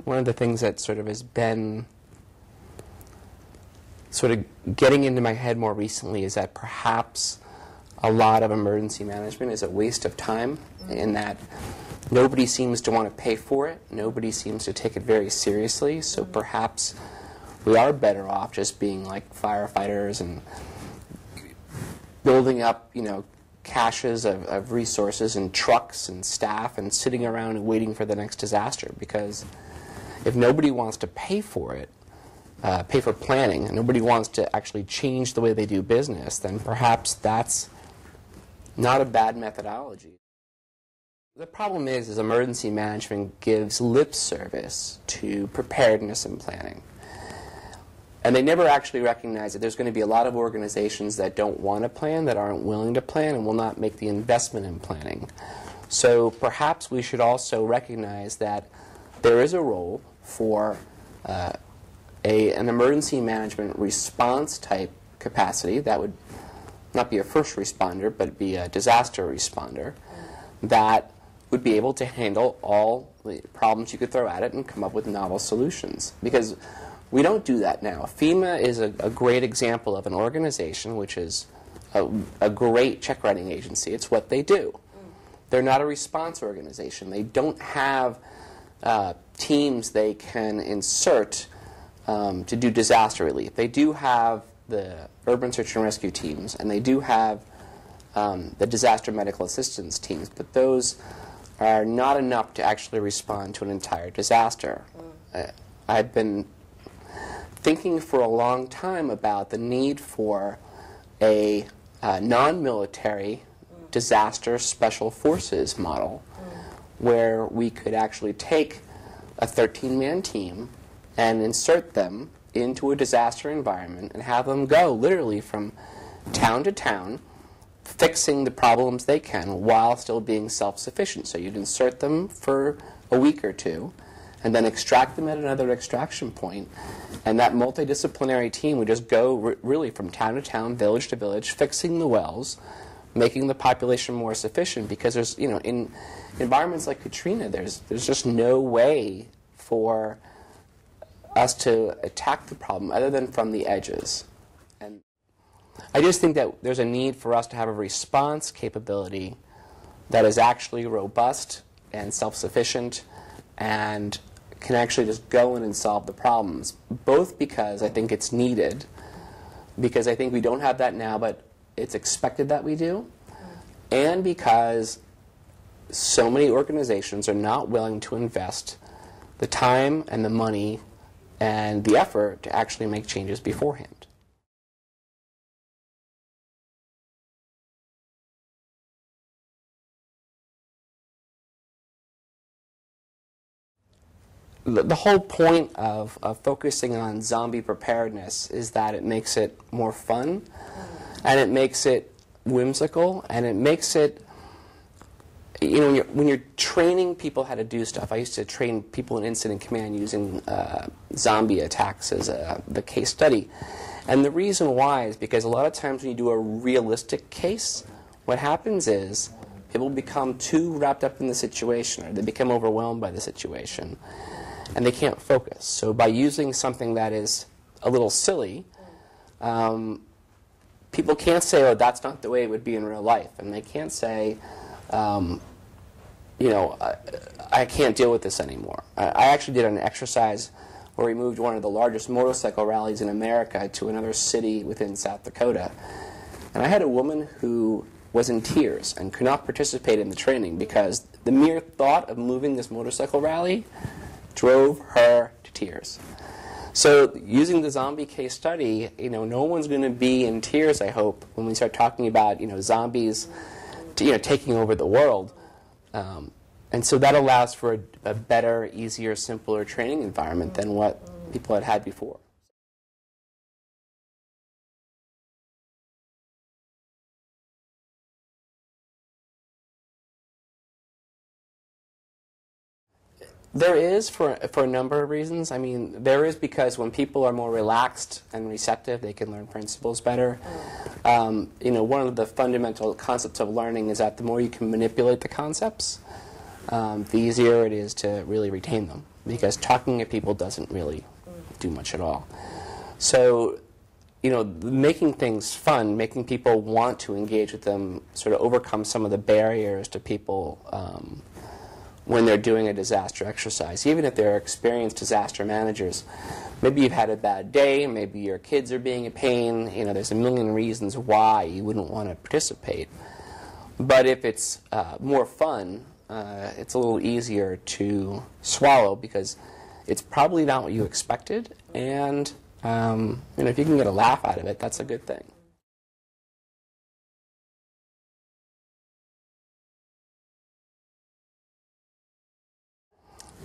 One of the things that sort of has been sort of getting into my head more recently is that perhaps a lot of emergency management is a waste of time, in that nobody seems to want to pay for it. Nobody seems to take it very seriously. So perhaps we are better off just being like firefighters and building up, caches of resources and trucks and staff and sitting around and waiting for the next disaster. Because if nobody wants to pay for it, pay for planning, and nobody wants to actually change the way they do business, then perhaps that's not a bad methodology. The problem is emergency management gives lip service to preparedness and planning. And they never actually recognize that there's going to be a lot of organizations that don't want to plan, that aren't willing to plan, and will not make the investment in planning. So perhaps we should also recognize that there is a role for an emergency management response type capacity that would not be a first responder, but be a disaster responder that would be able to handle all the problems you could throw at it and come up with novel solutions. Because we don't do that now. FEMA is a great example of an organization which is a great check writing agency. It's what they do. They're not a response organization. They don't have teams they can insert to do disaster relief. They do have the urban search and rescue teams, and they do have the disaster medical assistance teams, but those are not enough to actually respond to an entire disaster. I've been thinking for a long time about the need for a non-military disaster special forces model where we could actually take a 13-man team and insert them into a disaster environment and have them go literally from town to town fixing the problems they can while still being self-sufficient. So you'd insert them for a week or two and then extract them at another extraction point, and that multidisciplinary team would just go really from town to town, village to village, fixing the wells, making the population more sufficient, because there's, in environments like Katrina, there's just no way for us to attack the problem other than from the edges. And I just think that there's a need for us to have a response capability that is actually robust and self-sufficient and can actually just go in and solve the problems, both because I think it's needed, because I think we don't have that now, but it's expected that we do, and because so many organizations are not willing to invest the time and the money and the effort to actually make changes beforehand. The whole point of focusing on zombie preparedness is that it makes it more fun, and it makes it whimsical, and it makes it, when you're training people how to do stuff. I used to train people in incident command using zombie attacks as the case study. And the reason why is because a lot of times when you do a realistic case, what happens is people become too wrapped up in the situation, or they become overwhelmed by the situation, and they can't focus. So by using something that is a little silly, people can't say, oh, that's not the way it would be in real life. And they can't say, I can't deal with this anymore. I actually did an exercise where we moved one of the largest motorcycle rallies in America to another city within South Dakota. And I had a woman who was in tears and could not participate in the training because the mere thought of moving this motorcycle rally drove her to tears. So using the zombie case study, no one's going to be in tears, I hope, when we start talking about, zombies taking over the world. And so that allows for a better, easier, simpler training environment than what people had had before. There is for a number of reasons. I mean, there is because when people are more relaxed and receptive, they can learn principles better. One of the fundamental concepts of learning is that the more you can manipulate the concepts, the easier it is to really retain them. because talking to people doesn't really do much at all. So, making things fun, making people want to engage with them, sort of overcome some of the barriers to people when they're doing a disaster exercise. Even if they're experienced disaster managers, maybe you've had a bad day, maybe your kids are being a pain, there's a million reasons why you wouldn't want to participate. But if it's more fun, it's a little easier to swallow because it's probably not what you expected, and if you can get a laugh out of it, that's a good thing.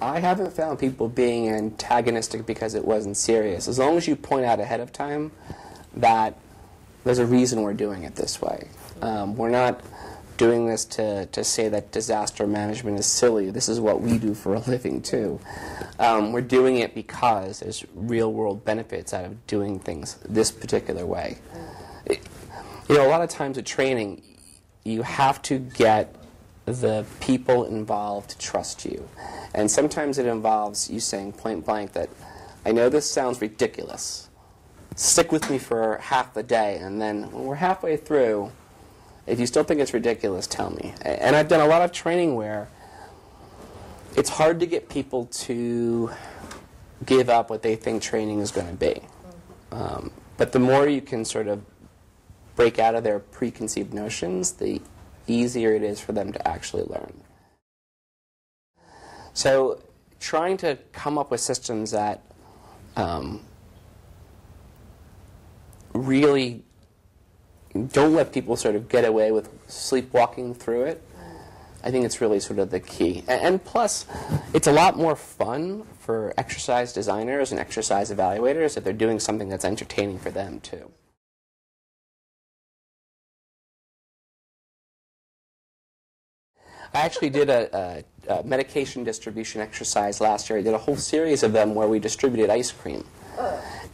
I haven't found people being antagonistic because it wasn't serious. As long as you point out ahead of time that there's a reason we're doing it this way. We're not doing this to say that disaster management is silly. This is what we do for a living, too. We're doing it because there's real-world benefits out of doing things this particular way. A lot of times at training, you have to get the people involved to trust you. And sometimes it involves you saying point blank that, I know this sounds ridiculous. Stick with me for half the day, and then when we're halfway through, if you still think it's ridiculous, tell me. And I've done a lot of training where it's hard to get people to give up what they think training is going to be. But the more you can sort of break out of their preconceived notions, the easier it is for them to actually learn. So trying to come up with systems that really don't let people sort of get away with sleepwalking through it, I think it's really sort of the key. And plus, it's a lot more fun for exercise designers and exercise evaluators if they're doing something that's entertaining for them, too. I actually did a medication distribution exercise last year. I did a whole series of them where we distributed ice cream.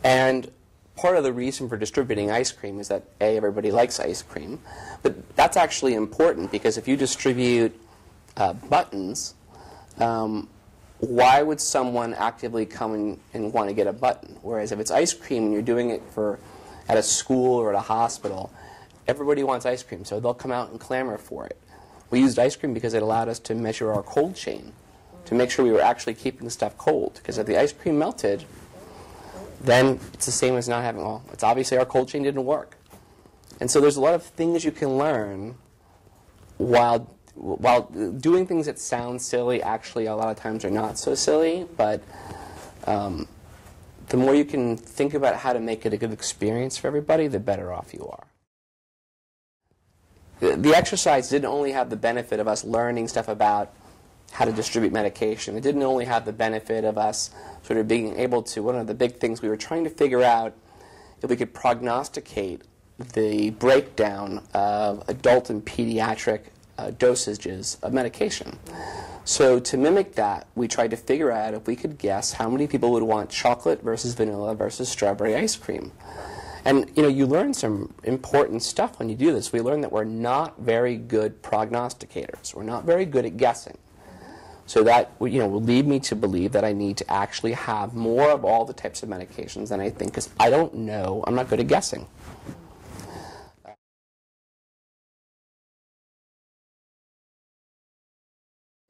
And part of the reason for distributing ice cream is that, A, everybody likes ice cream. But that's actually important because if you distribute buttons, why would someone actively come and want to get a button? Whereas if it's ice cream and you're doing it at a school or at a hospital, everybody wants ice cream, so they'll come out and clamor for it. We used ice cream because it allowed us to measure our cold chain, to make sure we were actually keeping stuff cold. Because if the ice cream melted, then it's the same as not having, well, it's obviously our cold chain didn't work. And so there's a lot of things you can learn while doing things that sound silly. Actually, a lot of times are not so silly, but the more you can think about how to make it a good experience for everybody, the better off you are. The exercise didn't only have the benefit of us learning stuff about how to distribute medication. It didn't only have the benefit of us sort of being able to, one of the big things we were trying to figure out, if we could prognosticate the breakdown of adult and pediatric dosages of medication. So to mimic that, we tried to figure out if we could guess how many people would want chocolate versus vanilla versus strawberry ice cream. And you learn some important stuff when you do this. We learned that we're not very good prognosticators. We're not very good at guessing. So that will lead me to believe that I need to actually have more of all the types of medications than I think, because I don't know. I'm not good at guessing.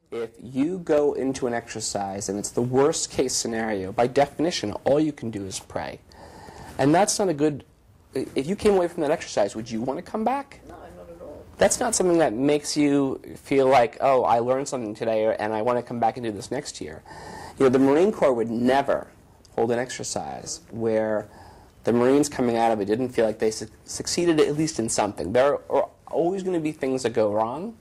If you go into an exercise and it's the worst case scenario, by definition, all you can do is pray. And that's not a good, if you came away from that exercise, would you want to come back? No, not at all. That's not something that makes you feel like, oh, I learned something today and I want to come back and do this next year. The Marine Corps would never hold an exercise where the Marines coming out of it didn't feel like they succeeded at least in something. There are always going to be things that go wrong,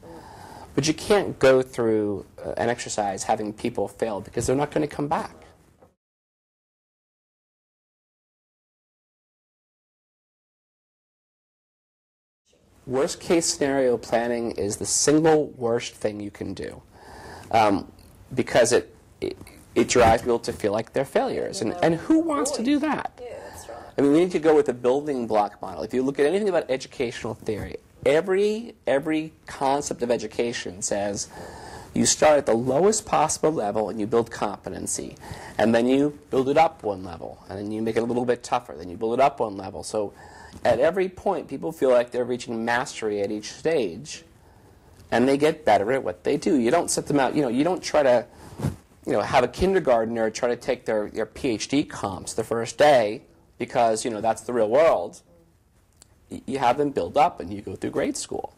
but you can't go through an exercise having people fail because they're not going to come back. Worst case scenario planning is the single worst thing you can do because it drives people to feel like they're failures. And who wants to do that? Yeah, that's right. I mean, we need to go with a building block model. If you look at anything about educational theory, every concept of education says You start at the lowest possible level and you build competency. And then you build it up one level. And then you make it a little bit tougher. Then you build it up one level. So at every point, people feel like they're reaching mastery at each stage. And they get better at what they do. You don't set them out, you don't try to have a kindergartner try to take their PhD comps the first day because, that's the real world. You have them build up and you go through grade school.